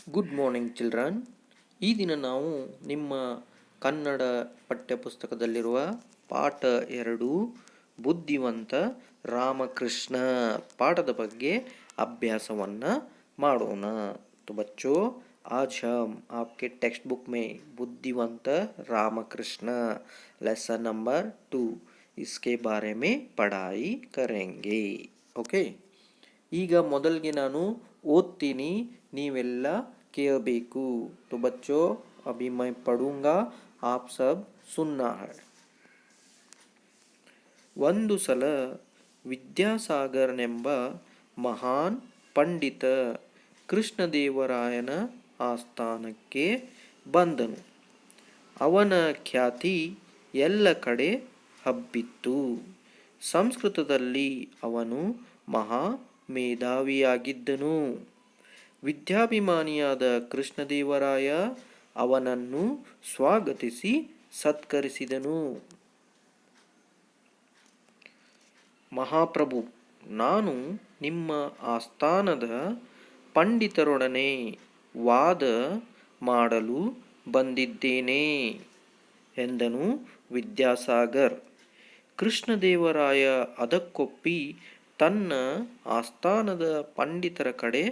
Good morning children. ಈ ದಿನ ನಾವು ನಿಮ್ಮ ಕನ್ನಡ ಪಠ್ಯಪುಸ್ತಕದಲ್ಲಿರುವ ಪಾಠ 2 ಬುದ್ಧಿವಂತ ರಾಮಕೃಷ್ಣ ಪಾಠದ ಬಗ್ಗೆ ಅಭ್ಯಾಸವನ್ನು ಮಾಡೋಣ. तो बच्चों, आज हम आपके टेक्स्ट बुक में बुद्धिवंत रामकृष्ण लेसन नंबर 2 इसके बारे में पढ़ाई करेंगे. ओके, ಈಗ ಮೊದಲಿಗೆ ನಾನು ಓದ್ತೀನಿ, ನೀವೆಲ್ಲ ಕೇಳಬೇಕು. तो बच्चों, अभी मैं पढ़ूंगा, आप सब सुनना है. ಒಂದು ಸಲ ವಿದ್ಯಾಸಾಗರನೆಂಬ ಮಹಾನ್ ಪಂಡಿತ ಕೃಷ್ಣದೇವರಾಯನ ಆಸ್ಥಾನಕ್ಕೆ ಬಂದನು. ಅವನ ಖ್ಯಾತಿ ಎಲ್ಲ ಕಡೆ ಹಬ್ಬಿತ್ತು. ಸಂಸ್ಕೃತದಲ್ಲಿ ಅವನು ಮಹಾ ಮೇಧಾವಿಯಾಗಿದ್ದನು. ವಿದ್ಯಾಭಿಮಾನಿಯಾದ ಕೃಷ್ಣದೇವರಾಯ ಅವನನ್ನು ಸ್ವಾಗತಿಸಿ ಸತ್ಕರಿಸಿದನು. ಮಹಾಪ್ರಭು, ನಾನು ನಿಮ್ಮ ಆಸ್ಥಾನದ ಪಂಡಿತರೊಡನೆ ವಾದ ಮಾಡಲು ಬಂದಿದ್ದೇನೆ ಎಂದನು ವಿದ್ಯಾಸಾಗರ್. ಕೃಷ್ಣದೇವರಾಯ ಅದಕ್ಕೊಪ್ಪಿ ತನ್ನ ಆಸ್ಥಾನದ ಪಂಡಿತರ ಕಡೆ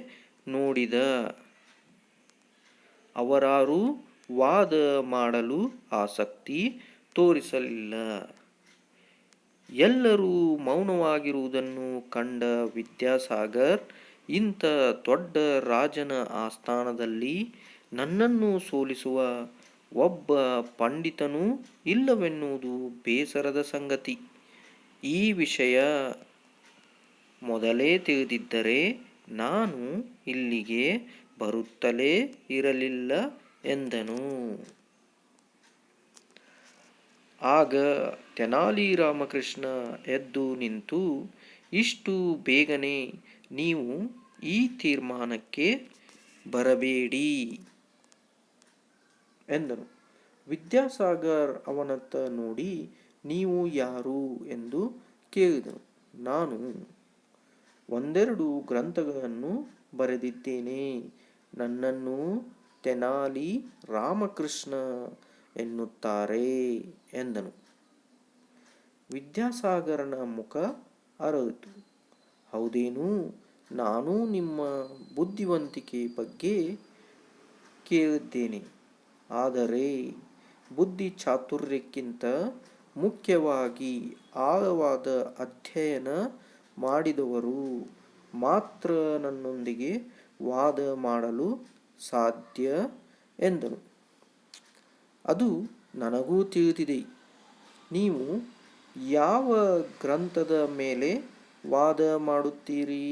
ನೋಡಿದ. ಅವರಾರೂ ವಾದ ಮಾಡಲು ಆಸಕ್ತಿ ತೋರಿಸಲಿಲ್ಲ. ಎಲ್ಲರೂ ಮೌನವಾಗಿರುವುದನ್ನು ಕಂಡ ವಿದ್ಯಾಸಾಗರ್, ಇಂಥ ದೊಡ್ಡ ರಾಜನ ಆಸ್ಥಾನದಲ್ಲಿ ನನ್ನನ್ನು ಸೋಲಿಸುವ ಒಬ್ಬ ಪಂಡಿತನೂ ಇಲ್ಲವೆನ್ನುವುದು ಬೇಸರದ ಸಂಗತಿ. ಈ ವಿಷಯ ಮೊದಲೇ ತಿಳಿದಿದ್ದರೆ ನಾನು ಇಲ್ಲಿಗೆ ಬರುತ್ತಲೇ ಇರಲಿಲ್ಲ ಎಂದನು. ಆಗ ತೆನಾಲಿ ರಾಮಕೃಷ್ಣ ಎದ್ದು ನಿಂತು, ಇಷ್ಟು ಬೇಗನೆ ನೀವು ಈ ತೀರ್ಮಾನಕ್ಕೆ ಬರಬೇಡಿ ಎಂದನು. ವಿದ್ಯಾಸಾಗರ್ ಅವನತ್ತ ನೋಡಿ, ನೀವು ಯಾರು ಎಂದು ಕೇಳಿದನು. ನಾನು ಒಂದೆರಡು ಗ್ರಂಥಗಳನ್ನು ಬರೆದಿದ್ದೇನೆ. ನನ್ನನ್ನು ತೆನಾಲಿ ರಾಮಕೃಷ್ಣ ಎನ್ನುತ್ತಾರೆ ಎಂದನು. ವಿದ್ಯಾಸಾಗರನ ಮುಖ ಅರಳಿತು. ಹೌದೇನು, ನಾನು ನಿಮ್ಮ ಬುದ್ಧಿವಂತಿಕೆ ಬಗ್ಗೆ ಕೇಳಿದ್ದೇನೆ. ಆದರೆ ಬುದ್ಧಿ ಚಾತುರ್ಯಕ್ಕಿಂತ ಮುಖ್ಯವಾಗಿ ಆಳವಾದ ಅಧ್ಯಯನ ಮಾಡಿದವರು ಮಾತ್ರ ನನ್ನೊಂದಿಗೆ ವಾದ ಮಾಡಲು ಸಾಧ್ಯ ಎಂದನು. ಅದು ನನಗೂ ತಿಳಿದಿದೆ. ನೀವು ಯಾವ ಗ್ರಂಥದ ಮೇಲೆ ವಾದ ಮಾಡುತ್ತೀರಿ?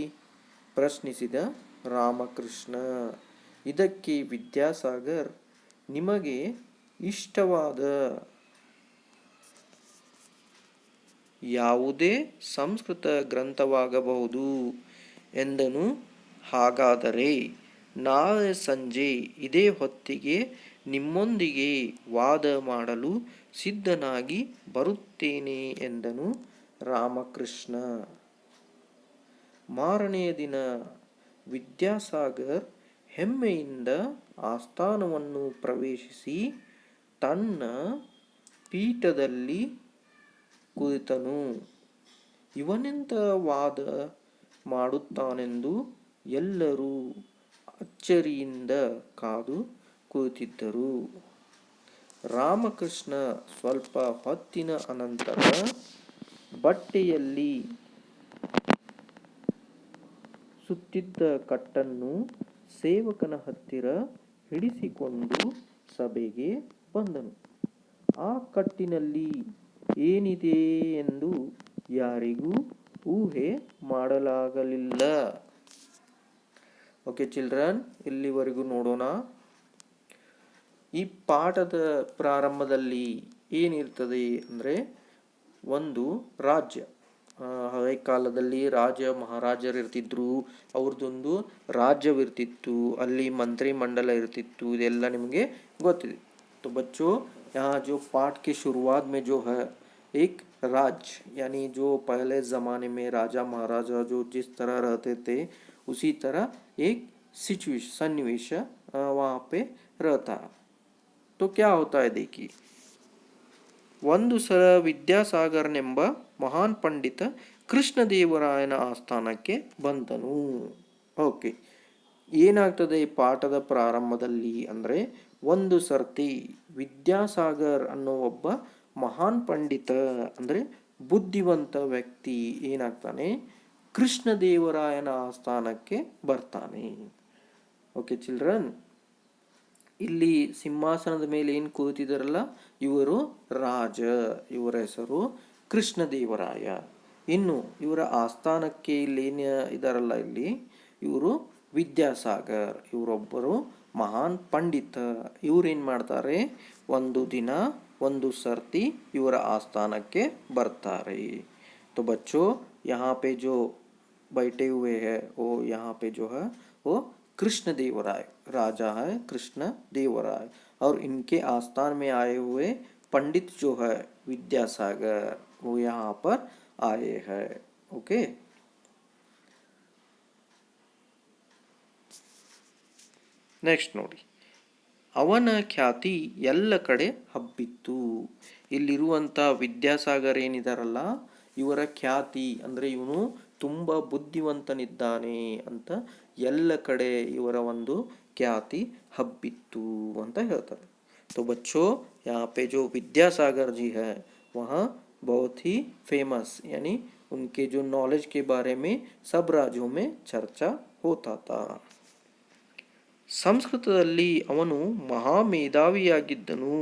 ಪ್ರಶ್ನಿಸಿದ ರಾಮಕೃಷ್ಣ. ಇದಕ್ಕೆ ವಿದ್ಯಾಸಾಗರ್, ನಿಮಗೆ ಇಷ್ಟವಾದ ಯಾವುದೇ ಸಂಸ್ಕೃತ ಗ್ರಂಥವಾಗಬಹುದು ಎಂದನು. ಹಾಗಾದರೆ ನಾಳೆ ಸಂಜೆ ಇದೇ ಹೊತ್ತಿಗೆ ನಿಮ್ಮೊಂದಿಗೆ ವಾದ ಮಾಡಲು ಸಿದ್ಧನಾಗಿ ಬರುತ್ತೇನೆ ಎಂದನು ರಾಮಕೃಷ್ಣ. ಮಾರನೆಯ ದಿನ ವಿದ್ಯಾಸಾಗರ್ ಹೆಮ್ಮೆಯಿಂದ ಆಸ್ಥಾನವನ್ನು ಪ್ರವೇಶಿಸಿ ತನ್ನ ಪೀಠದಲ್ಲಿ ಕುಳಿತನು. ಇವನೆಂಥ ವಾದ ಮಾಡುತ್ತಾನೆಂದು ಎಲ್ಲರೂ ಅಚ್ಚರಿಯಿಂದ ಕಾದು ಕುಳಿತಿದ್ದರು. ರಾಮಕೃಷ್ಣ ಸ್ವಲ್ಪ ಹೊತ್ತಿನ ಅನಂತರ ಬಟ್ಟೆಯಲ್ಲಿ ಸುತ್ತಿದ್ದ ಕಟ್ಟನ್ನು ಸೇವಕನ ಹತ್ತಿರ ಹಿಡಿಸಿಕೊಂಡು ಸಭೆಗೆ ಬಂದನು. ಆ ಕಟ್ಟಿನಲ್ಲಿ ಏನಿದೆ ಎಂದು ಯಾರಿಗೂ ಊಹೆ ಮಾಡಲಾಗಲಿಲ್ಲ. ಓಕೆ ಚಿಲ್ಡ್ರನ್, ಇಲ್ಲಿವರೆಗೂ ನೋಡೋಣ. ಈ ಪಾಠದ ಪ್ರಾರಂಭದಲ್ಲಿ ಏನಿರ್ತದೆ ಅಂದರೆ, ಒಂದು ರಾಜ್ಯ, ಹಳೆ ಕಾಲದಲ್ಲಿ ರಾಜ ಮಹಾರಾಜರು ಇರ್ತಿದ್ರು, ಅವ್ರದ್ದೊಂದು ರಾಜ್ಯವಿರ್ತಿತ್ತು, ಅಲ್ಲಿ ಮಂತ್ರಿ ಮಂಡಲ ಇರ್ತಿತ್ತು, ಇದೆಲ್ಲ ನಿಮಗೆ ಗೊತ್ತಿದೆ. तो बच्चों, यहाँ जो पाठ की शुरुआत में जो है एक राज्य, यानी जो पहले ज़माने में राजा महाराजा जो जिस तरह रहते थे उसी तरह एक सिचुएशन सन्निवेश वहाँ पे रहता है। तो क्या होता है देखिए, ಒಂದು ಸಲ ವಿದ್ಯಾಸಾಗರನೆಂಬ ಮಹಾನ್ ಪಂಡಿತ ಕೃಷ್ಣದೇವರಾಯನ ಆಸ್ಥಾನಕ್ಕೆ ಬಂದನು. ಓಕೆ, ಏನಾಗ್ತದೆ ಈ ಪಾಠದ ಪ್ರಾರಂಭದಲ್ಲಿ ಅಂದರೆ, ಒಂದು ಸರ್ತಿ ವಿದ್ಯಾಸಾಗರ್ ಅನ್ನೋ ಒಬ್ಬ ಮಹಾನ್ ಪಂಡಿತ ಅಂದರೆ ಬುದ್ಧಿವಂತ ವ್ಯಕ್ತಿ ಏನಾಗ್ತಾನೆ, ಕೃಷ್ಣದೇವರಾಯನ ಆಸ್ಥಾನಕ್ಕೆ ಬರ್ತಾನೆ. ಓಕೆ ಚಿಲ್ಡ್ರನ್, ಇಲ್ಲಿ ಸಿಂಹಾಸನದ ಮೇಲೆ ಏನು ಕೂತಿದಾರಲ್ಲ ಇವರು ರಾಜ, ಇವರ ಹೆಸರು ಕೃಷ್ಣದೇವರಾಯ. ಇನ್ನು ಇವರ ಆಸ್ಥಾನಕ್ಕೆ ಇಲ್ಲಿ ಏನು ಇದಾರಲ್ಲ ಇಲ್ಲಿ ಇವರು ವಿದ್ಯಾಸಾಗರ್, ಇವರೊಬ್ಬರು ಮಹಾನ್ ಪಂಡಿತ. ಇವ್ರೇನು ಮಾಡ್ತಾರೆ, ಒಂದು ದಿನ ಒಂದು ಸರ್ತಿ ಇವರ ಆಸ್ಥಾನಕ್ಕೆ ಬರ್ತಾರೆ. तो बच्चों यहाँ पे जो बैठे हुए हैं वो यहाँ पे जो है वो कृष्ण देवराय राजा है, कृष्ण देवराय, और इनके आस्थान में आए हुए पंडित जो है विद्यासागर वो यहाँ पर आए हैं. ओके, ನೆಕ್ಸ್ಟ್ ನೋಡಿ, ಅವನ ಖ್ಯಾತಿ ಎಲ್ಲ ಕಡೆ ಹಬ್ಬಿತ್ತು. ಇಲ್ಲಿರುವಂಥ ವಿದ್ಯಾಸಾಗರ್ ಏನಿದಾರಲ್ಲ ಇವರ ಖ್ಯಾತಿ ಅಂದರೆ ಇವನು ತುಂಬ ಬುದ್ಧಿವಂತನಿದ್ದಾನೆ ಅಂತ ಎಲ್ಲ ಕಡೆ ಇವರ ಒಂದು ಖ್ಯಾತಿ ಹಬ್ಬಿತ್ತು ಅಂತ ಹೇಳ್ತಾರೆ. तो बच्चों यहाँ पे जो विद्यासागर जी है वहाँ बहुत ही फेमस, यानी उनके जो नॉलेज के बारे में सब राज्यों में चर्चा होता था. ಸಂಸ್ಕೃತದಲ್ಲಿ ಅವನು ಮಹಾಮೇಧಾವಿಯಾಗಿದ್ದನು.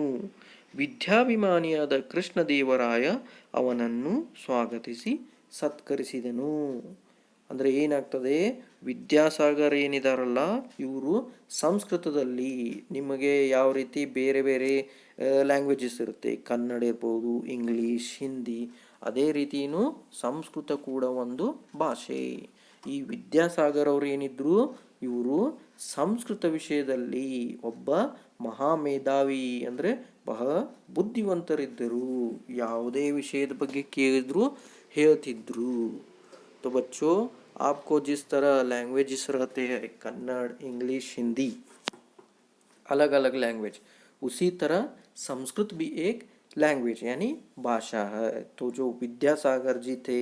ವಿದ್ಯಾಭಿಮಾನಿಯಾದ ಕೃಷ್ಣದೇವರಾಯ ಅವನನ್ನು ಸ್ವಾಗತಿಸಿ ಸತ್ಕರಿಸಿದನು. ಅಂದರೆ ಏನಾಗ್ತದೆ, ವಿದ್ಯಾಸಾಗರ್ ಏನಿದಾರಲ್ಲ ಇವರು ಸಂಸ್ಕೃತದಲ್ಲಿ ನಿಮಗೆ ಯಾವ ರೀತಿ ಬೇರೆ ಬೇರೆ ಲ್ಯಾಂಗ್ವೇಜಸ್ ಇರುತ್ತೆ, ಕನ್ನಡ ಇರ್ಬೋದು, ಇಂಗ್ಲೀಷ್, ಹಿಂದಿ, ಅದೇ ರೀತಿಯೂ ಸಂಸ್ಕೃತ ಕೂಡ ಒಂದು ಭಾಷೆ. ಈ ವಿದ್ಯಾಸಾಗರ್ ಅವರು ಏನಿದ್ರು ಇವರು ಸಂಸ್ಕೃತ ವಿಷಯದಲ್ಲಿ ಒಬ್ಬ ಮಹಾಮೇಧಾವಿ ಅಂದರೆ ಬಹಳ ಬುದ್ಧಿವಂತರಿದ್ದರು. ಯಾವುದೇ ವಿಷಯದ ಬಗ್ಗೆ ಕೇಳಿದ್ರು ಹೇಳ್ತಿದ್ರು. तो बच्चों आपको जिस तरह लैंग्वेजेस रहते हैं कन्नड़, इंग्लिश, हिंदी, अलग अलग लैंग्वेज, उसी तरह संस्कृत भी एक लैंग्वेज यानी भाषा है. तो जो विद्यासागर जी थे,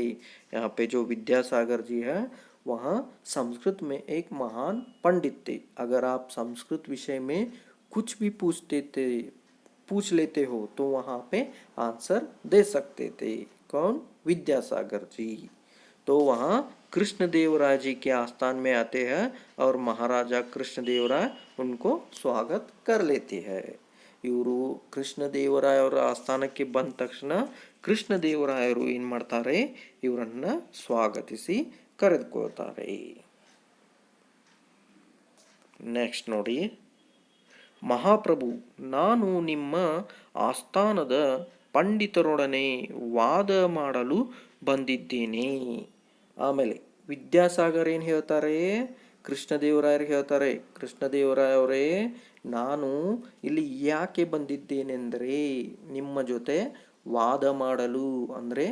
यहाँ पे जो विद्यासागर जी है वहाँ संस्कृत में एक महान पंडित थे. अगर आप संस्कृत विषय में कुछ भी पूछ लेते हो तो वहाँ पे आंसर दे सकते थे. कौन? विद्यासागर जी. तो वहाँ कृष्णदेवराय जी के आस्थान में आते हैं और महाराजा कृष्णदेवराय उनको स्वागत कर लेते हैं. ಇವರು ಕೃಷ್ಣದೇವರಾಯರ ಆಸ್ಥಾನಕ್ಕೆ ಬಂದ ತಕ್ಷಣ ಕೃಷ್ಣದೇವರಾಯರು ಏನು ಮಾಡ್ತಾರೆ, ಇವರನ್ನು ಸ್ವಾಗತಿಸಿ ಕರೆದುಕೊಳ್ತಾರೆ. ನೆಕ್ಸ್ಟ್ ನೋಡಿ, ಮಹಾಪ್ರಭು, ನಾನು ನಿಮ್ಮ ಆಸ್ಥಾನದ ಪಂಡಿತರೊಡನೆ ವಾದ ಮಾಡಲು ಬಂದಿದ್ದೇನೆ. ಆಮೇಲೆ ವಿದ್ಯಾಸಾಗರ್ ಏನು ಹೇಳ್ತಾರೆ, ಕೃಷ್ಣದೇವರಾಯರಿಗೆ ಹೇಳ್ತಾರೆ, ಕೃಷ್ಣದೇವರಾಯವರೇ ನಾನು ಇಲ್ಲಿ ಯಾಕೆ ಬಂದಿದ್ದೇನೆಂದರೆ ನಿಮ್ಮ ಜೊತೆ ವಾದ ಮಾಡಲು ಅಂದರೆ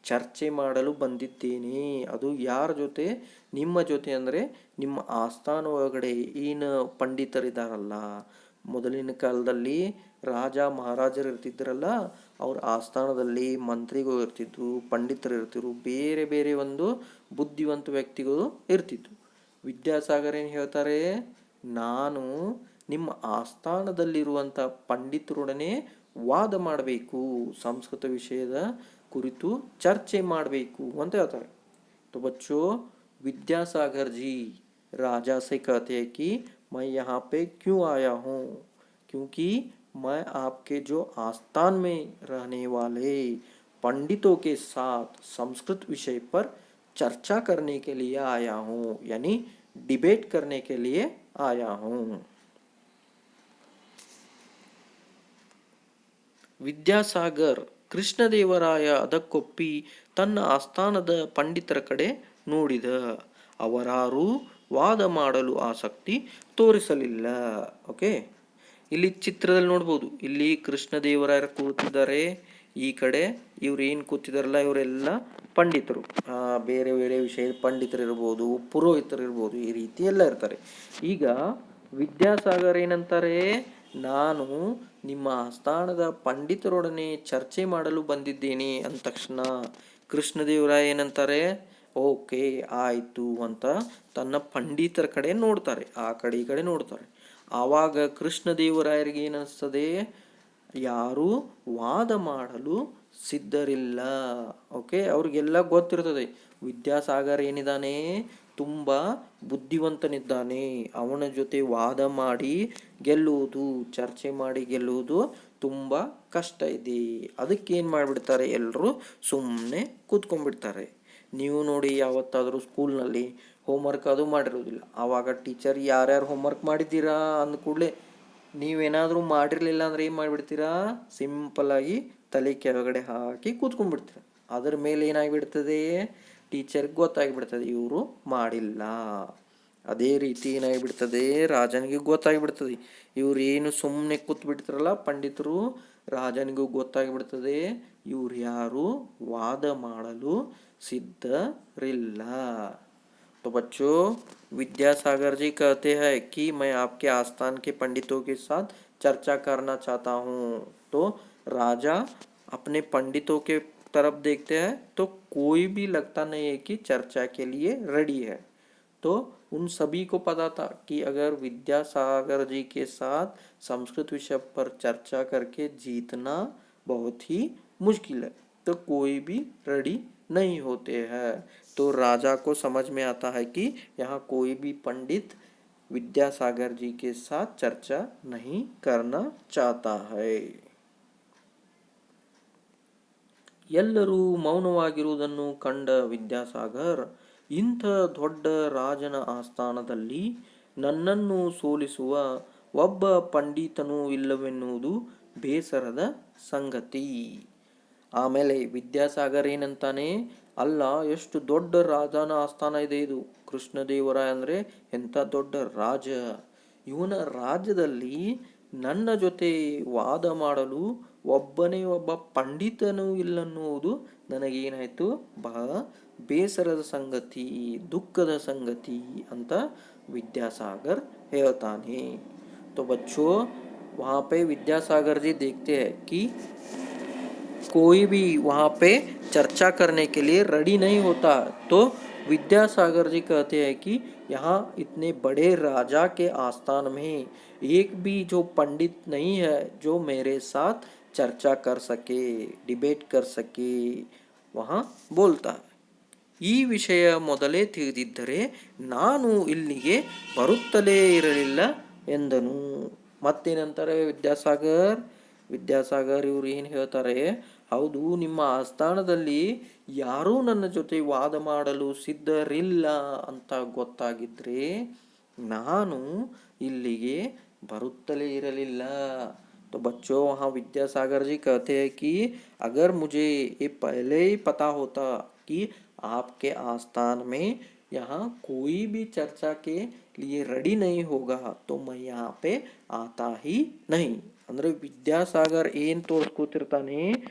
ಚರ್ಚೆ ಮಾಡಲು ಬಂದಿದ್ದೇನೆ. ಅದು ಯಾರ ಜೊತೆ? ನಿಮ್ಮ ಜೊತೆ. ಅಂದರೆ ನಿಮ್ಮ ಆಸ್ಥಾನ ಒಳಗಡೆ ಏನು ಪಂಡಿತರಿದ್ದಾರಲ್ಲ, ಮೊದಲಿನ ಕಾಲದಲ್ಲಿ ರಾಜ ಮಹಾರಾಜರು ಇರ್ತಿದ್ರಲ್ಲ, ಅವ್ರ ಆಸ್ಥಾನದಲ್ಲಿ ಮಂತ್ರಿಗಳು ಇರ್ತಿದ್ರು, ಪಂಡಿತರು ಇರ್ತಿದ್ರು, ಬೇರೆ ಬೇರೆ ಒಂದು ಬುದ್ಧಿವಂತ ವ್ಯಕ್ತಿಗಳು ಇರ್ತಿದ್ರು. ವಿದ್ಯಾಸಾಗರ್ ಏನು ಹೇಳ್ತಾರೆ, ನಾನು ನಿಮ್ಮ ಆಸ್ಥಾನದಲ್ಲಿರುವಂಥ ಪಂಡಿತರೊಡನೆ ವಾದ ಮಾಡಬೇಕು, ಸಂಸ್ಕೃತ ವಿಷಯದ ಕುರಿತು ಚರ್ಚೆ ಮಾಡಬೇಕು ಅಂತ ಹೇಳ್ತಾರೆ. तो बच्चों विद्यासागर जी राजा से कहते हैं कि मैं यहाँ पे क्यों आया हूँ, क्योंकि मैं आपके जो आस्थान में रहने वाले पंडितों के साथ संस्कृत विषय पर चर्चा करने के लिए आया हूँ, यानी डिबेट करने के लिए आया हूँ. ವಿದ್ಯಾಸಾಗರ್ ಕೃಷ್ಣದೇವರಾಯ ಅದಕ್ಕೊಪ್ಪಿ ತನ್ನ ಆಸ್ಥಾನದ ಪಂಡಿತರ ಕಡೆ ನೋಡಿದ. ಅವರಾರೂ ವಾದ ಮಾಡಲು ಆಸಕ್ತಿ ತೋರಿಸಲಿಲ್ಲ. ಓಕೆ, ಇಲ್ಲಿ ಚಿತ್ರದಲ್ಲಿ ನೋಡ್ಬೋದು, ಇಲ್ಲಿ ಕೃಷ್ಣದೇವರಾಯರು ಕೂತಿದ್ದಾರೆ, ಈ ಕಡೆ ಇವ್ರು ಏನು ಕೂತಿದಾರಲ್ಲ ಇವರೆಲ್ಲ ಪಂಡಿತರು, ಬೇರೆ ಬೇರೆ ವಿಷಯದ ಪಂಡಿತರು ಇರ್ಬೋದು, ಪುರೋಹಿತರು ಇರ್ಬೋದು, ಈ ರೀತಿ ಎಲ್ಲ ಇರ್ತಾರೆ. ಈಗ ವಿದ್ಯಾಸಾಗರ್ ಏನಂತಾರೆ, ನಾನು ನಿಮ್ಮ ಆಸ್ಥಾನದ ಪಂಡಿತರೊಡನೆ ಚರ್ಚೆ ಮಾಡಲು ಬಂದಿದ್ದೇನೆ ಅಂದ ತಕ್ಷಣ ಕೃಷ್ಣದೇವರಾಯ ಏನಂತಾರೆ, ಓಕೆ ಆಯಿತು ಅಂತ ತನ್ನ ಪಂಡಿತರ ಕಡೆ ನೋಡ್ತಾರೆ, ಆ ಕಡೆ ಈ ಕಡೆ ನೋಡ್ತಾರೆ. ಆವಾಗ ಕೃಷ್ಣದೇವರಾಯರಿಗೆ ಏನಿಸ್ತದೆ, ಯಾರೂ ವಾದ ಮಾಡಲು ಸಿದ್ಧರಿಲ್ಲ. ಓಕೆ, ಅವ್ರಿಗೆಲ್ಲ ಗೊತ್ತಿರ್ತದೆ ವಿದ್ಯಾಸಾಗರ್ ಏನಿದ್ದಾನೆ ತುಂಬ ಬುದ್ಧಿವಂತನಿದ್ದಾನೆ, ಅವನ ಜೊತೆ ವಾದ ಮಾಡಿ ಗೆಲ್ಲುವುದು, ಚರ್ಚೆ ಮಾಡಿ ಗೆಲ್ಲುವುದು ತುಂಬ ಕಷ್ಟ ಇದೆ. ಅದಕ್ಕೆ ಏನು ಮಾಡಿಬಿಡ್ತಾರೆ, ಎಲ್ಲರೂ ಸುಮ್ಮನೆ ಕೂತ್ಕೊಂಡ್ಬಿಡ್ತಾರೆ. ನೀವು ನೋಡಿ, ಯಾವತ್ತಾದರೂ ಸ್ಕೂಲ್ನಲ್ಲಿ ಹೋಮ್ವರ್ಕ್ ಅದು ಮಾಡಿರೋದಿಲ್ಲ, ಆವಾಗ ಟೀಚರ್ ಯಾರ್ಯಾರು ಹೋಮ್ವರ್ಕ್ ಮಾಡಿದ್ದೀರಾ ಅಂದ ಕೂಡಲೇ ನೀವೇನಾದರೂ ಮಾಡಿರಲಿಲ್ಲ ಅಂದರೆ ಏನು ಮಾಡಿಬಿಡ್ತೀರಾ, ಸಿಂಪಲ್ಲಾಗಿ ತಲೆ ಕೆಳಗಡೆ ಹಾಕಿ ಕೂತ್ಕೊಂಡ್ಬಿಡ್ತೀರ. ಅದರ ಮೇಲೆ ಏನಾಗಿಬಿಡ್ತದೆ, ಟೀಚರ್ಗೆ ಗೊತ್ತಾಗಿಬಿಡ್ತದೆ ಇವರು ಮಾಡಿಲ್ಲ. ಅದೇ ರೀತಿ ಏನಾಗಿಬಿಡ್ತದೆ, ರಾಜನಿಗೆ ಗೊತ್ತಾಗಿಬಿಡ್ತದೆ ಇವ್ರು ಏನು ಸುಮ್ಮನೆ ಕೂತ್ಬಿಡ್ತಾರಲ್ಲ ಪಂಡಿತರು, ರಾಜನಿಗೂ ಗೊತ್ತಾಗಿಬಿಡ್ತದೆ ಇವ್ರು ಯಾರು ವಾದ ಮಾಡಲು ಸಿದ್ಧರಿಲ್ಲ. तो बच्चों, विद्यासागर जी कहते हैं कि मैं आपके आस्थान के पंडितों के साथ चर्चा करना चाहता हूँ. तो राजा अपने पंडितों के तरफ देखते हैं तो कोई भी लगता नहीं है कि चर्चा के लिए रेडी है. तो उन सभी को पता था कि अगर विद्यासागर जी के साथ संस्कृत विषय पर चर्चा करके जीतना बहुत ही मुश्किल है, तो कोई भी रेडी नहीं होते हैं. तो राजा को समझ में आता है कि यहाँ कोई भी पंडित विद्यासागर जी के साथ चर्चा नहीं करना चाहता है. ಎಲ್ಲರೂ ಮೌನವಾಗಿರುವುದನ್ನು ಕಂಡ ವಿದ್ಯಾಸಾಗರ್, ಇಂಥ ದೊಡ್ಡ ರಾಜನ ಆಸ್ಥಾನದಲ್ಲಿ ನನ್ನನ್ನು ಸೋಲಿಸುವ ಒಬ್ಬ ಪಂಡಿತನೂ ಇಲ್ಲವೆನ್ನುವುದು ಬೇಸರದ ಸಂಗತಿ. ಆಮೇಲೆ ವಿದ್ಯಾಸಾಗರ್ ಏನಂತಾನೆ, ಅಲ್ಲ ಎಷ್ಟು ದೊಡ್ಡ ರಾಜನ ಆಸ್ಥಾನ ಇದೆ ಇದು, ಕೃಷ್ಣದೇವರಾಯ ಅಂದರೆ ಎಂಥ ದೊಡ್ಡ ರಾಜ, ಇವನ ರಾಜ್ಯದಲ್ಲಿ ನನ್ನ ಜೊತೆ ವಾದ ಮಾಡಲು ಒಬ್ಬನೇ ಒಬ್ಬ ಪಂಡಿತನೂ ಇಲ್ಲನ್ನುವುದು ನನಗೇನಾಯಿತು, ಬಹಳ ಬೇಸರದ ಸಂಗತಿ, ದುಃಖದ ಸಂಗತಿ ಅಂತ ವಿದ್ಯಾಸಾಗರ್ ಹೇಳ್ತಾನೆ. तो बच्चों, वहाँ पे विद्यासागर जी देखते हैं कि कोई भी वहाँ पे चर्चा करने के लिए रेडी नहीं होता. तो विद्यासागर जी कहते हैं कि यहाँ इतने बड़े राजा के आस्थान में एक भी जो पंडित नहीं है जो मेरे साथ चर्चा कर सके, डिबेट कर सके, वहाँ बोलता. ಈ ವಿಷಯ ಮೊದಲೇ ತಿಳಿದಿದ್ದರೆ ನಾನು ಇಲ್ಲಿಗೆ ಬರುತ್ತಲೇ ಇರಲಿಲ್ಲ ಎಂದನು. ಮತ್ತೇನಂತಾರೆ ವಿದ್ಯಾಸಾಗರ್ ಇವ್ರು ಏನು ಹೇಳ್ತಾರೆ, ಹೌದು ನಿಮ್ಮ ಆಸ್ಥಾನದಲ್ಲಿ ಯಾರೂ ನನ್ನ ಜೊತೆ ವಾದ ಮಾಡಲು ಸಿದ್ಧರಿಲ್ಲ ಅಂತ ಗೊತ್ತಾಗಿದ್ರೆ ನಾನು ಇಲ್ಲಿಗೆ ಬರುತ್ತಲೇ ಇರಲಿಲ್ಲ. तो बच्चों, वहाँ विद्यासागर जी कहते हैं कि अगर मुझे ये पहले ही पता होता कि आपके आस्थान में यहाँ कोई भी चर्चा के लिए रेडी नहीं होगा तो मैं यहाँ पे आता ही नहीं. ಅಂದರೆ ವಿದ್ಯಾಸಾಗರ್ ಏನು ತೋರಿಸ್ಕೊತಿರ್ತಾನೆ,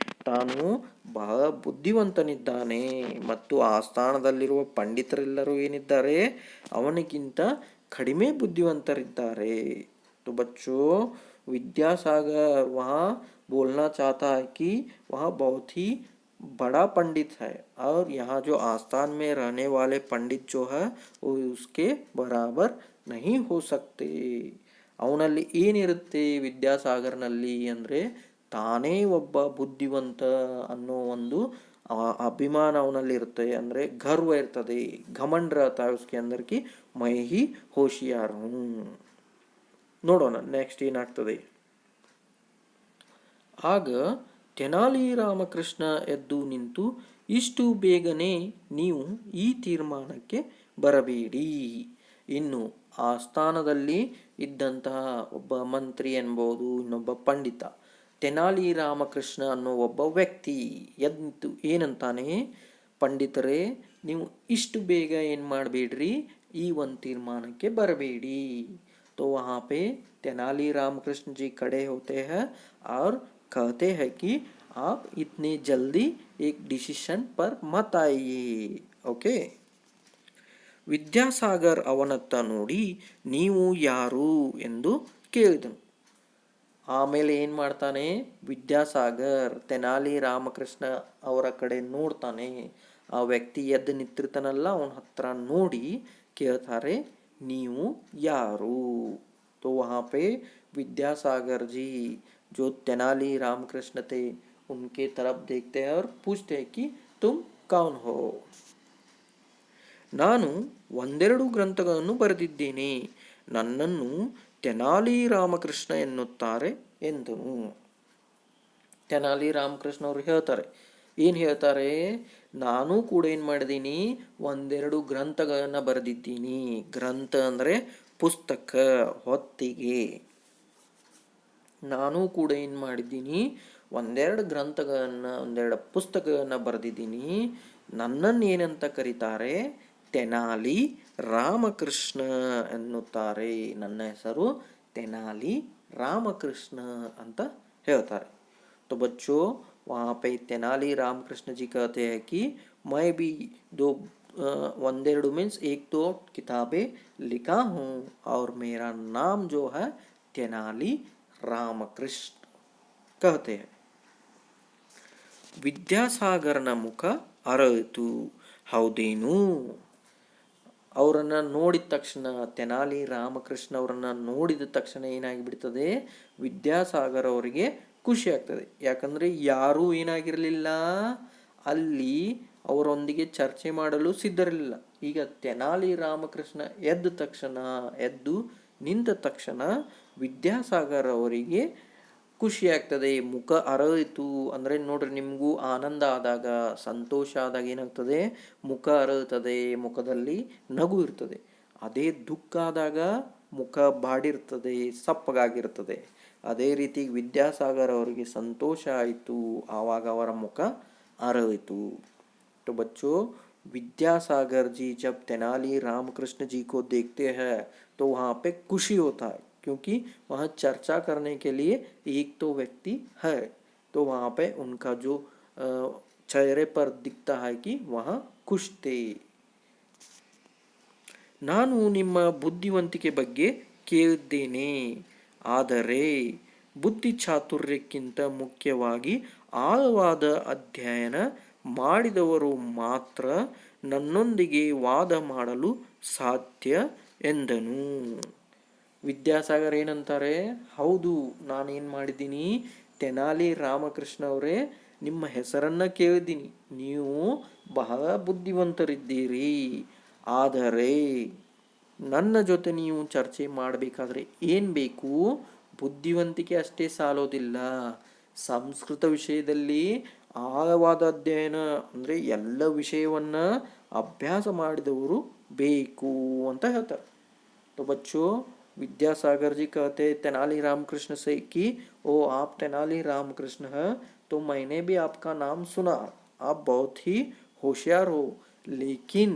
ತಾನು ಬಹಳ ಬುದ್ಧಿವಂತನಿದ್ದಾನೆ ಮತ್ತು ಆ ಸ್ಥಾನದಲ್ಲಿರುವ ಪಂಡಿತರೆಲ್ಲರೂ ಏನಿದ್ದಾರೆ ಅವನಿಗಿಂತ ಕಡಿಮೆ ಬುದ್ಧಿವಂತರಿದ್ದಾರೆ. तो बच्चों, विद्यासागर वहाँ बोलना चाहता है कि वहाँ बहुत ही बड़ा पंडित है और यहाँ जो आस्थान में रहने वाले पंडित जो है वो उसके बराबर नहीं हो सकते. ಅವನಲ್ಲಿ ಏನಿರುತ್ತೆ ವಿದ್ಯಾಸಾಗರ್ನಲ್ಲಿ ಅಂದರೆ ತಾನೇ ಒಬ್ಬ ಬುದ್ಧಿವಂತ ಅನ್ನೋ ಒಂದು ಅಭಿಮಾನ ಅವನಲ್ಲಿ ಇರುತ್ತೆ, ಅಂದರೆ ಗರ್ವ ಇರ್ತದೆ, ಘಮಂಡ್ रहता है उसके अंदर कि मैं ही होशियार हूँ. ನೋಡೋಣ ನೆಕ್ಸ್ಟ್ ಏನಾಗ್ತದೆ. ಆಗ ತೆನಾಲಿ ರಾಮಕೃಷ್ಣ ಎದ್ದು ನಿಂತು, ಇಷ್ಟು ಬೇಗನೆ ನೀವು ಈ ತೀರ್ಮಾನಕ್ಕೆ ಬರಬೇಡಿ. ಇನ್ನು ಆ ಸ್ಥಾನದಲ್ಲಿ ಇದ್ದಂತಹ ಒಬ್ಬ ಮಂತ್ರಿ ಎನ್ಬೋದು, ಇನ್ನೊಬ್ಬ ಪಂಡಿತ ತೆನಾಲಿ ರಾಮಕೃಷ್ಣ ಅನ್ನೋ ಒಬ್ಬ ವ್ಯಕ್ತಿ ಎದ್ದು ಏನಂತಾನೆ, ಪಂಡಿತರೇ ನೀವು ಇಷ್ಟು ಬೇಗ ಏನು ಮಾಡಬೇಡ್ರಿ, ಈ ಒಂದು ತೀರ್ಮಾನಕ್ಕೆ ಬರಬೇಡಿ. तो वहाँ पे तेनाली रामकृष्ण जी खड़े होते हैं और कहते हैं कि आप इतने जल्दी एक डिसीजन पर मत आइए. ओके, ವಿದ್ಯಾಸಾಗರ್ ಅವನತ್ತ ನೋಡಿ ನೀವು ಯಾರು ಎಂದು ಕೇಳಿದನು. ಆಮೇಲೆ ಏನು ಮಾಡ್ತಾನೆ ವಿದ್ಯಾಸಾಗರ್ ತೆನಾಲಿ ರಾಮಕೃಷ್ಣ ಅವರ ಕಡೆ ನೋಡ್ತಾನೆ. ಆ ವ್ಯಕ್ತಿ ಎದ್ದು ನಿಂತಿರ್ತಾನಲ್ಲ ಅವನ ಹತ್ರ ನೋಡಿ ಕೇಳ್ತಾರೆ ನೀವು ಯಾರು. तो वहाँ पे विद्यासागर जी जो तेनाली रामकृष्ण थे उनके तरफ देखते हैं और पूछते हैं कि तुम कौन हो. ನಾನು ಒಂದೆರಡು ಗ್ರಂಥಗಳನ್ನು ಬರೆದಿದ್ದೇನೆ, ನನ್ನನ್ನು ತೆನಾಲಿ ರಾಮಕೃಷ್ಣ ಎನ್ನುತ್ತಾರೆ ಎಂದನು. ತೆನಾಲಿ ರಾಮಕೃಷ್ಣ ಅವರು ಹೇಳ್ತಾರೆ, ಏನು ಹೇಳ್ತಾರೆ, ನಾನು ಕೂಡ ಏನು ಮಾಡಿದ್ದೀನಿ ಒಂದೆರಡು ಗ್ರಂಥಗಳನ್ನು ಬರೆದಿದ್ದೀನಿ. ಗ್ರಂಥ ಅಂದರೆ ಪುಸ್ತಕ, ಹೊತ್ತಿಗೆ. ನಾನು ಕೂಡ ಏನು ಮಾಡಿದ್ದೀನಿ ಒಂದೆರಡು ಪುಸ್ತಕಗಳನ್ನು ಬರೆದಿದ್ದೀನಿ. ನನ್ನನ್ನು ಏನಂತ ಕರೀತಾರೆ ತೆನಾಲಿ ರಾಮಕೃಷ್ಣ ಎನ್ನುತ್ತಾರೆ. ನನ್ನ ಹೆಸರು ತೆನಾಲಿ ರಾಮಕೃಷ್ಣ ಅಂತ ಹೇಳ್ತಾರೆ. तो बच्चों वहाँ पे तेनाली रामकृष्ण जी कहते हैं कि मैं भी वंदेरडू मीन्स एक दो किताबें लिखा हूँ और मेरा नाम जो है तेनाली रामकृष्ण कहते हैं. ವಿದ್ಯಾಸಾಗರನ ಮುಖ ಅರಳಿತು. ಹೌದೇನು, ಅವರನ್ನು ನೋಡಿದ ತಕ್ಷಣ ತೆನಾಲಿ ರಾಮಕೃಷ್ಣ ಅವರನ್ನು ನೋಡಿದ ತಕ್ಷಣ ಏನಾಗಿಬಿಡ್ತದೆ ವಿದ್ಯಾಸಾಗರ್ ಅವರಿಗೆ ಖುಷಿ ಆಗ್ತದೆ. ಯಾಕಂದರೆ ಯಾರೂ ಏನಾಗಿರಲಿಲ್ಲ ಅಲ್ಲಿ ಅವರೊಂದಿಗೆ ಚರ್ಚೆ ಮಾಡಲು ಸಿದ್ಧರಿರಲಿಲ್ಲ. ಈಗ ತೆನಾಲಿ ರಾಮಕೃಷ್ಣ ಎದ್ದು ನಿಂತ ತಕ್ಷಣ ವಿದ್ಯಾಸಾಗರ್ ಅವರಿಗೆ ಖುಷಿ ಆಗ್ತದೆ, ಮುಖ ಅರಳಿತು. ಅಂದರೆ ನೋಡ್ರಿ, ನಿಮಗೂ ಆನಂದ ಆದಾಗ ಸಂತೋಷ ಆದಾಗ ಏನಾಗ್ತದೆ ಮುಖ ಅರಳುತ್ತದೆ, ಮುಖದಲ್ಲಿ ನಗು ಇರ್ತದೆ. ಅದೇ ದುಃಖ ಆದಾಗ ಮುಖ ಬಾಡಿರ್ತದೆ, ಸಪ್ಪಗಾಗಿರ್ತದೆ. ಅದೇ ರೀತಿ ವಿದ್ಯಾಸಾಗರ್ ಅವರಿಗೆ ಸಂತೋಷ ಆಯಿತು, ಆವಾಗ ಅವರ ಮುಖ ಅರಳಿತು. तो बच्चों विद्यासागर जी जब तेनाली रामकृष्ण जी को देखते हैं तो वहाँ पे खुशी होता है, क्योंकि वहाँ चर्चा करने के लिए एक तो व्यक्ति है. तो वहाँ पे उनका जो चेहरे पर दिखता है कि वहाँ खुश थे. ನಾನು ನಿಮ್ಮ ಬುದ್ಧಿವಂತಿಕೆ ಬಗ್ಗೆ ಕೇಳಿದ್ದೇನೆ, ಆದರೆ ಬುದ್ಧಿ ಚಾತುರ್ಯಕ್ಕಿಂತ ಮುಖ್ಯವಾಗಿ ಆಳವಾದ ಅಧ್ಯಯನ ಮಾಡಿದವರು ಮಾತ್ರ ನನ್ನೊಂದಿಗೆ ವಾದ ಮಾಡಲು ಸಾಧ್ಯ ಎಂದನು. ವಿದ್ಯಾಸಾಗರ್ ಏನಂತಾರೆ, ಹೌದು ನಾನೇನು ಮಾಡಿದ್ದೀನಿ ತೆನಾಲಿ ರಾಮಕೃಷ್ಣ ಅವರೇ, ನಿಮ್ಮ ಹೆಸರನ್ನು ಕೇಳಿದ್ದೀನಿ, ನೀವು ಬಹಳ ಬುದ್ಧಿವಂತರಿದ್ದೀರಿ. ಆದರೆ ನನ್ನ ಜೊತೆ ನೀವು ಚರ್ಚೆ ಮಾಡಬೇಕಾದ್ರೆ ಏನು ಬೇಕು, ಬುದ್ಧಿವಂತಿಕೆ ಅಷ್ಟೇ ಸಾಲೋದಿಲ್ಲ, ಸಂಸ್ಕೃತ ವಿಷಯದಲ್ಲಿ ಆಳವಾದ ಅಧ್ಯಯನ ಅಂದರೆ ಎಲ್ಲ ವಿಷಯವನ್ನು ಅಭ್ಯಾಸ ಮಾಡಿದವರು ಬೇಕು ಅಂತ ಹೇಳ್ತಾರೆ. तो बच्चों विद्यासागर जी कहते तेनाली रामकृष्ण से कि ओ आप तेनाली रामकृष्ण हैं, तो मैंने भी आपका नाम सुना, आप बहुत ही होशियार हो, लेकिन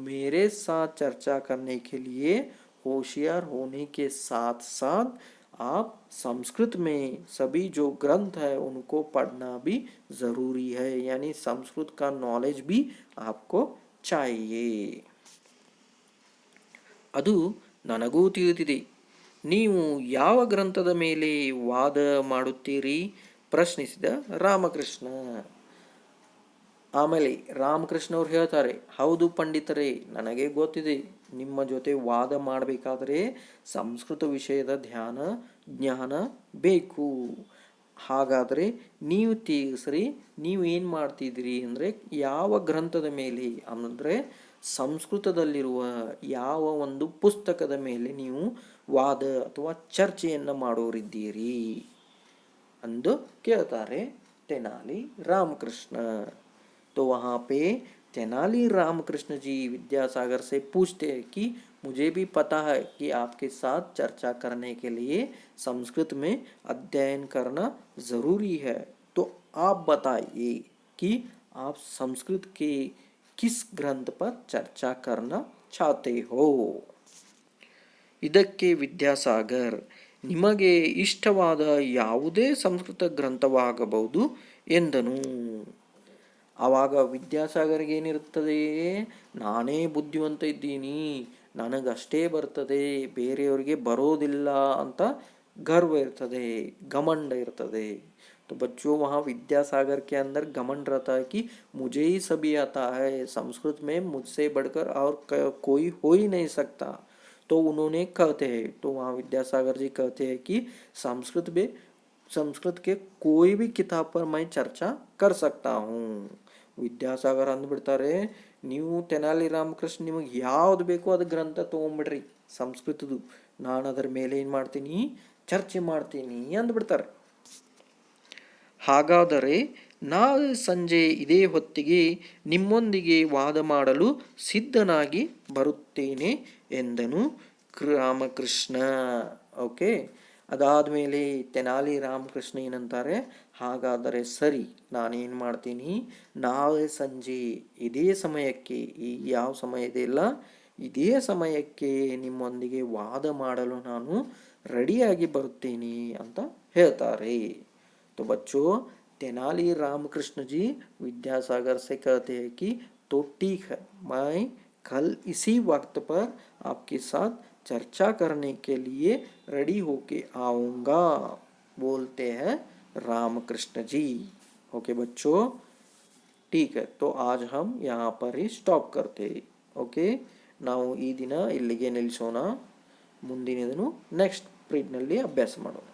मेरे साथ चर्चा करने के लिए होशियार होने के साथ साथ आप संस्कृत में सभी जो ग्रंथ है उनको पढ़ना भी ज़रूरी है, यानी संस्कृत का नॉलेज भी आपको चाहिए. ಅದು ನನಗೂ ತಿಳಿದಿದೆ. ನೀವು ಯಾವ ಗ್ರಂಥದ ಮೇಲೆ ವಾದ ಮಾಡುತ್ತೀರಿ ಪ್ರಶ್ನಿಸಿದ ರಾಮಕೃಷ್ಣ. ಆಮೇಲೆ ರಾಮಕೃಷ್ಣ ಅವ್ರು ಹೇಳ್ತಾರೆ, ಹೌದು ಪಂಡಿತರೇ, ನನಗೆ ಗೊತ್ತಿದೆ, ನಿಮ್ಮ ಜೊತೆ ವಾದ ಮಾಡಬೇಕಾದ್ರೆ ಸಂಸ್ಕೃತ ವಿಷಯದ ಜ್ಞಾನ ಬೇಕು. ಹಾಗಾದರೆ ನೀವು ತಿಳಿಸ್ರಿ, ನೀವು ಏನು ಮಾಡ್ತಿದ್ದೀರಿ ಅಂದರೆ ಯಾವ ಗ್ರಂಥದ ಮೇಲೆ, ಅಂದರೆ ಸಂಸ್ಕೃತದಲ್ಲಿರುವ ಯಾವ ಒಂದು ಪುಸ್ತಕದ ಮೇಲೆ ನೀವು ವಾದ ಅಥವಾ ಚರ್ಚೆಯನ್ನು ಮಾಡೋರಿದ್ದೀರಿ ಎಂದು ಕೇಳ್ತಾರೆ ತೆನಾಲಿ ರಾಮಕೃಷ್ಣ. तो वहाँ पे तेनाली रामकृष्ण जी विद्यासागर से पूछते हैं कि मुझे भी पता है कि आपके साथ चर्चा करने के लिए संस्कृत में अध्ययन करना ज़रूरी है, तो आप बताइए कि आप संस्कृत के किस ग्रंथ पर चर्चा करना चाहते हो. ಇದಕ್ಕೆ ವಿದ್ಯಾಸಾಗರ್, ನಿಮಗೆ ಇಷ್ಟವಾದ ಯಾವುದೇ ಸಂಸ್ಕೃತ ಗ್ರಂಥವಾಗಬಹುದು ಎಂದನು. ಆವಾಗ ವಿದ್ಯಾಸಾಗರ್ಗೆ ಏನಿರುತ್ತದೆ, ನಾನೇ ಬುದ್ಧಿವಂತ ಇದ್ದೀನಿ, ನನಗಷ್ಟೇ ಬರ್ತದೆ, ಬೇರೆಯವರಿಗೆ ಬರೋದಿಲ್ಲ ಅಂತ गर्व इರ್ತದೆ, घमंड इರ್ತದೆ. तो बच्चों वहाँ विद्यासागर के अंदर घमंड रहता है कि मुझे ही सभी आता है, संस्कृत में मुझसे बढ़कर और कोई हो ही नहीं सकता. तो उन्होंने कहते हैं, तो वहाँ विद्यासागर जी कहते हैं कि संस्कृत के कोई भी किताब पर मैं चर्चा कर सकता हूँ. ವಿದ್ಯಾಸಾಗರ್ ಅಂದ್ಬಿಡ್ತಾರೆ, ನೀವು ತೆನಾಲಿ ರಾಮಕೃಷ್ಣ ನಿಮಗೆ ಯಾವ್ದು ಬೇಕೋ ಅದು ಗ್ರಂಥ ತೊಗೊಂಬಿಡ್ರಿ ಸಂಸ್ಕೃತದ್ದು, ನಾನು ಅದರ ಮೇಲೆ ಏನು ಮಾಡ್ತೀನಿ, ಚರ್ಚೆ ಮಾಡ್ತೀನಿ ಅಂದ್ಬಿಡ್ತಾರೆ. ಹಾಗಾದರೆ ನಾಳೆ ಸಂಜೆ ಇದೇ ಹೊತ್ತಿಗೆ ನಿಮ್ಮೊಂದಿಗೆ ವಾದ ಮಾಡಲು ಸಿದ್ಧನಾಗಿ ಬರುತ್ತೇನೆ ಎಂದನು ರಾಮಕೃಷ್ಣ. ಓಕೆ, ಅದಾದಮೇಲೆ ತೆನಾಲಿ ರಾಮಕೃಷ್ಣ ಏನಂತಾರೆ, ಹಾಗಾದರೆ ಸರಿ, ನಾನೇನು ಮಾಡ್ತೀನಿ, ನಾಳೆ ಸಂಜೆ ಇದೇ ಸಮಯಕ್ಕೆ, ಈ ಯಾವ ಸಮಯ ಇದೆಯಲ್ಲ ಇದೇ ಸಮಯಕ್ಕೆ ನಿಮ್ಮೊಂದಿಗೆ ವಾದ ಮಾಡಲು ನಾನು ರೆಡಿಯಾಗಿ ಬರುತ್ತೇನೆ ಅಂತ ಹೇಳ್ತಾರೆ. तो बच्चों, तेनाली रामकृष्ण जी विद्यासागर से कहते हैं कि तो ठीक है, मैं कल इसी वक्त पर आपके साथ चर्चा करने के लिए रेडी होके आऊँगा, बोलते हैं रामकृष्ण जी. ओके बच्चों, ठीक है, तो आज हम यहाँ पर ही ಸ್ಟಾಪ್ करते. ಓಕೆ, ನಾವು ಈ ದಿನ ಇಲ್ಲಿಗೆ ನಿಲ್ಲಿಸೋಣ. ಮುಂದಿನದನ್ನು ನೆಕ್ಸ್ಟ್ ಪೀರಿಯಡ್ನಲ್ಲಿ ಅಭ್ಯಾಸ ಮಾಡೋಣ.